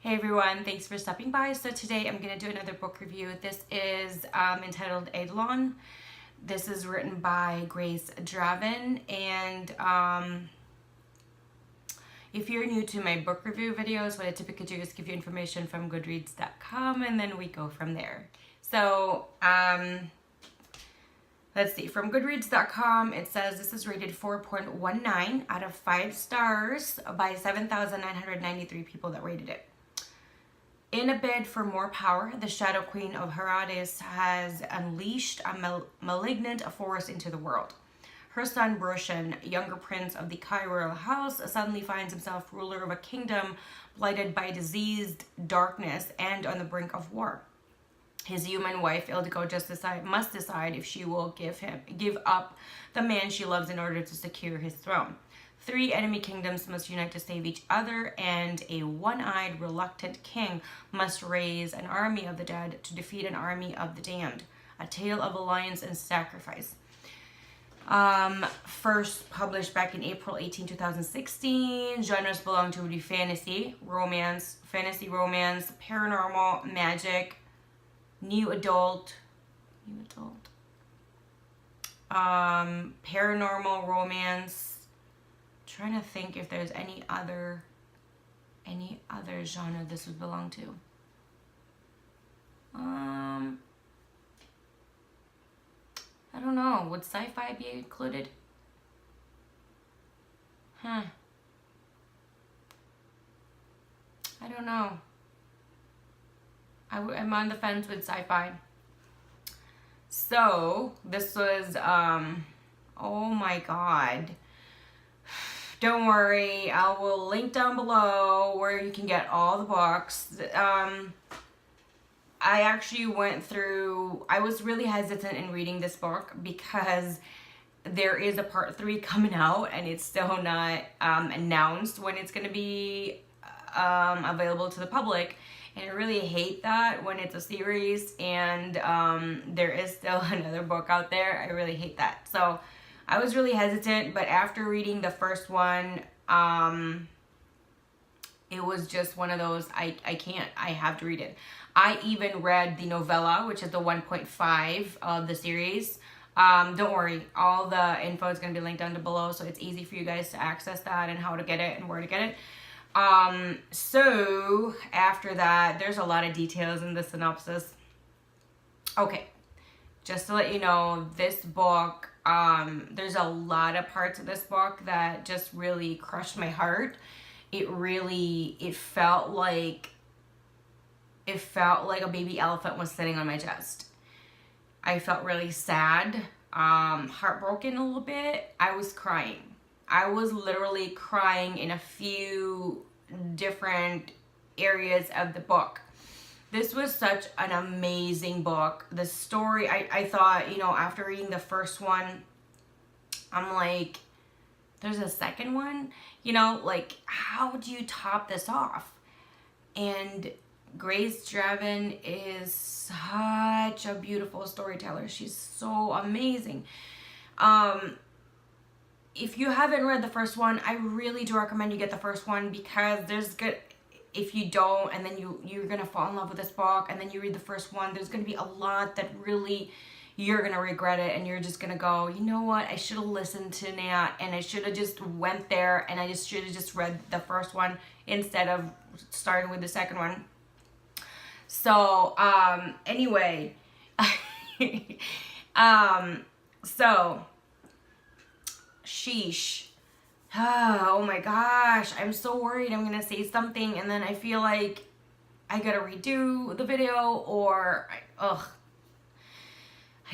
Hey everyone, thanks for stopping by. So today I'm going to do another book review. This is entitled Eidolon. This is written by Draven, and if you're new to my book review videos, what I typically do is give you information from goodreads.com and then we go from there. So let's see, from goodreads.com it says this is rated 4.19 out of 5 stars by 7,993 people that rated it. In a bid for more power, the Shadow Queen of Hades has unleashed a malignant force into the world. Her son Roshan, younger prince of the Royal house, suddenly finds himself ruler of a kingdom blighted by diseased darkness and on the brink of war. His human wife Ildiko must decide if she will give up the man she loves in order to secure his throne. 3 enemy kingdoms must unite to save each other, and a one-eyed, reluctant king must raise an army of the dead to defeat an army of the damned. A tale of alliance and sacrifice. First published back in April 18, 2016. Genres belong to the fantasy romance, paranormal, magic, new adult, paranormal romance. Trying to think if there's any other genre this would belong to. I don't know. Would sci-fi be included? I don't know. I'm on the fence with sci-fi. So this was oh my god. Don't worry, I will link down below where you can get all the books. I actually went through, I was really hesitant in reading this book because there is a part 3 coming out and it's still not announced when it's going to be available to the public. And I really hate that when it's a series and there is still another book out there. I really hate that. So I was really hesitant, but after reading the first one, it was just one of those, I can't, I have to read it. I even read the novella, which is the 1.5 of the series. Don't worry, all the info is going to be linked down below, so it's easy for you guys to access that and how to get it and where to get it. So after that, there's a lot of details in the synopsis. Okay, just to let you know, this book, there's a lot of parts of this book that just really crushed my heart. It felt like a baby elephant was sitting on my chest. I felt really sad, heartbroken a little bit. I was crying. I was literally crying in a few different areas of the book. This was such an amazing book. The story, I thought, you know, after reading the first one, I'm like, there's a second one? You know, like, how do you top this off? And Draven is such a beautiful storyteller. She's so amazing. If you haven't read the first one, I really do recommend you get the first one because there's good... If you don't, and then you're going to fall in love with this book, and then you read the first one, there's going to be a lot that really, you're going to regret it, and you're just going to go, you know what, I should have listened to Nat, and I should have just went there, and I just should have just read the first one instead of starting with the second one. So, anyway, so, sheesh. Oh my gosh, I'm so worried I'm gonna say something and then I feel like I gotta redo the video, or I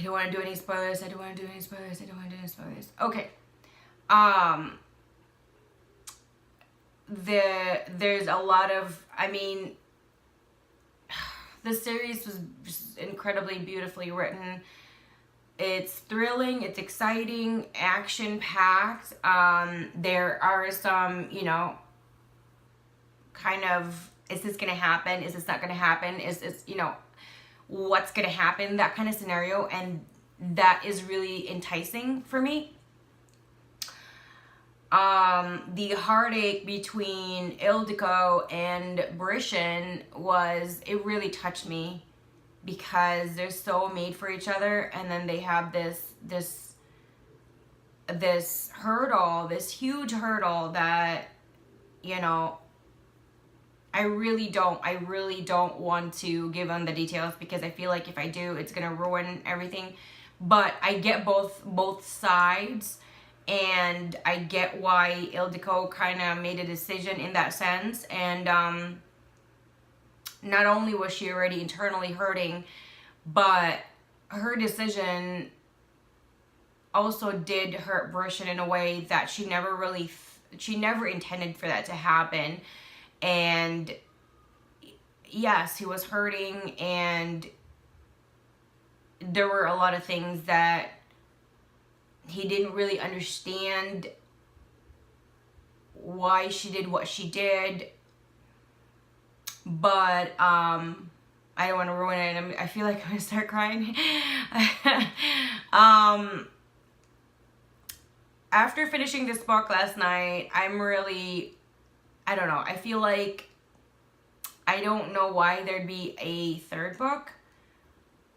don't want to do any spoilers. Okay. There's a lot of, I mean, the series was just incredibly beautifully written. It's thrilling, it's exciting, action-packed. There are some, you know, kind of, is this going to happen? Is this not going to happen? Is this, you know, what's going to happen? That kind of scenario. And that is really enticing for me. The heartache between Ildiko and Brishan it really touched me, because they're so made for each other, and then they have this hurdle, this huge hurdle that, you know, I really don't want to give them the details, because I feel like if I do, it's gonna ruin everything. But I get both sides, and I get why Ildiko kind of made a decision in that sense. And not only was she already internally hurting, but her decision also did hurt Brishan in a way that she never intended for that to happen. And yes, he was hurting, and there were a lot of things that he didn't really understand why she did what she did. But I don't want to ruin it. I feel like I'm gonna start crying. After finishing this book last night, I don't know. I feel like I don't know why there'd be a third book.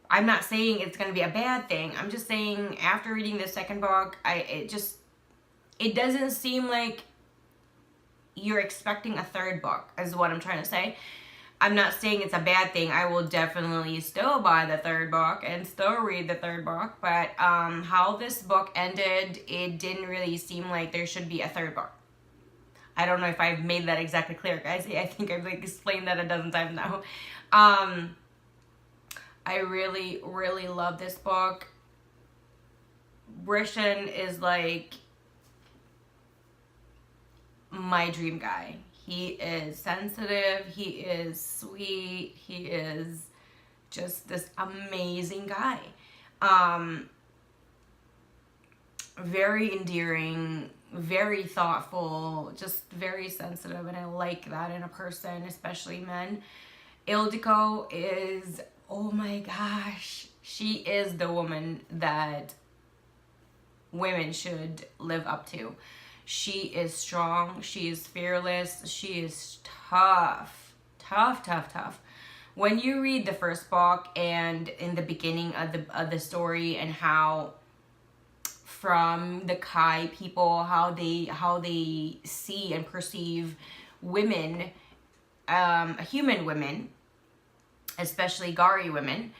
I'm not saying it's going to be a bad thing. I'm just saying, after reading the second book, it doesn't seem like you're expecting a third book, is what I'm trying to say. I'm not saying it's a bad thing. I will definitely still buy the third book and still read the third book. But how this book ended, it didn't really seem like there should be a third book. I don't know if I've made that exactly clear, guys. I think I've explained that a dozen times now. I really, really love this book. Brishan is like my dream guy. He is sensitive. He is sweet. He is just this amazing guy. Very endearing, very thoughtful, just very sensitive, and I like that in a person, especially men. Ildiko is, oh my gosh, she is the woman that women should live up to. She is strong, she is fearless, she is tough. When you read the first book, and in the beginning of the story, and how from the Kai people, how they see and perceive women, human women, especially Gari women,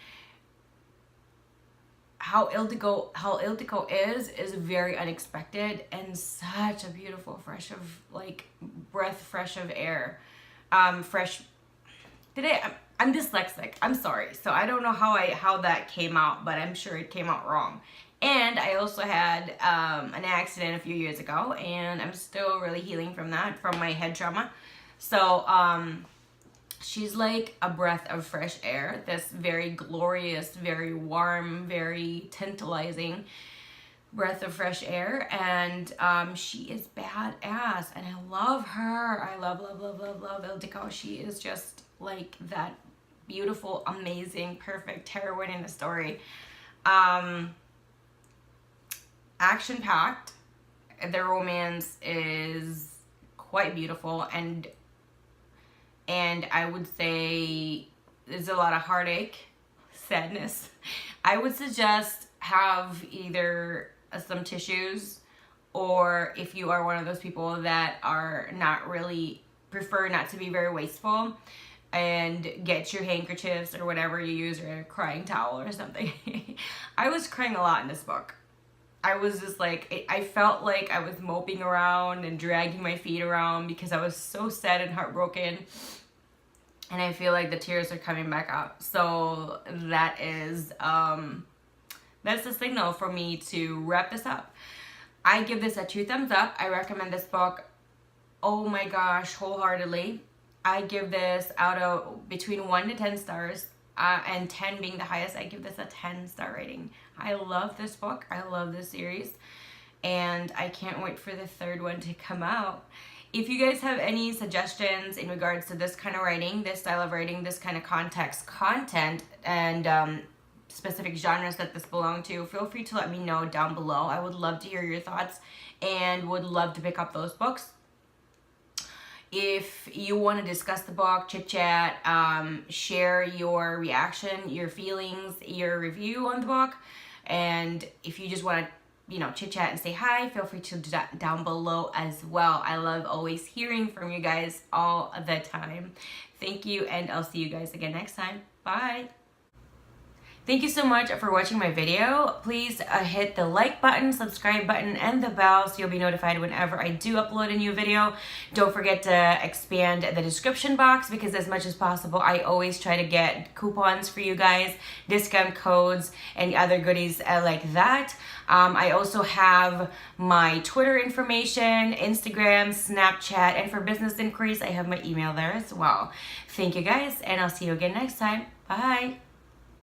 how Ildiko is very unexpected, and such a beautiful breath of air. I'm dyslexic. I'm sorry. So I don't know how that came out, but I'm sure it came out wrong. And I also had an accident a few years ago, and I'm still really healing from that, from my head trauma. So she's like a breath of fresh air, this very glorious, very warm, very tantalizing breath of fresh air. And she is badass, and I love her. I love Ildiko. She is just like that beautiful, amazing, perfect heroine in the story. Action-packed. The romance is quite beautiful, and I would say there's a lot of heartache, sadness. I would suggest have either some tissues, or if you are one of those people that are prefer not to be very wasteful, and get your handkerchiefs or whatever you use, or a crying towel or something. I was crying a lot in this book. I was just like, I felt like I was moping around and dragging my feet around, because I was so sad and heartbroken. And I feel like the tears are coming back out. So that is, that's the signal for me to wrap this up. I give this a 2 thumbs up. I recommend this book, oh my gosh, wholeheartedly. I give this out of between 1 to 10 stars, and 10 being the highest. I give this a 10-star rating. I love this book. I love this series, and I can't wait for the third one to come out. If you guys have any suggestions in regards to this kind of writing, this style of writing, this kind of content, and specific genres that this belong to, feel free to let me know down below. I would love to hear your thoughts and would love to pick up those books. If you want to discuss the book, chit chat, share your reaction, your feelings, your review on the book, and if you just want to, you know, chit chat and say hi, feel free to do that down below as well. I love always hearing from you guys all the time. Thank you, and I'll see you guys again next time. Bye. Thank you so much for watching my video. Please hit the like button, subscribe button, and the bell so you'll be notified whenever I do upload a new video. Don't forget to expand the description box, because as much as possible, I always try to get coupons for you guys, discount codes, and other goodies like that. I also have my Twitter information, Instagram, Snapchat, and for business inquiries, I have my email there as well. Thank you guys, and I'll see you again next time. Bye.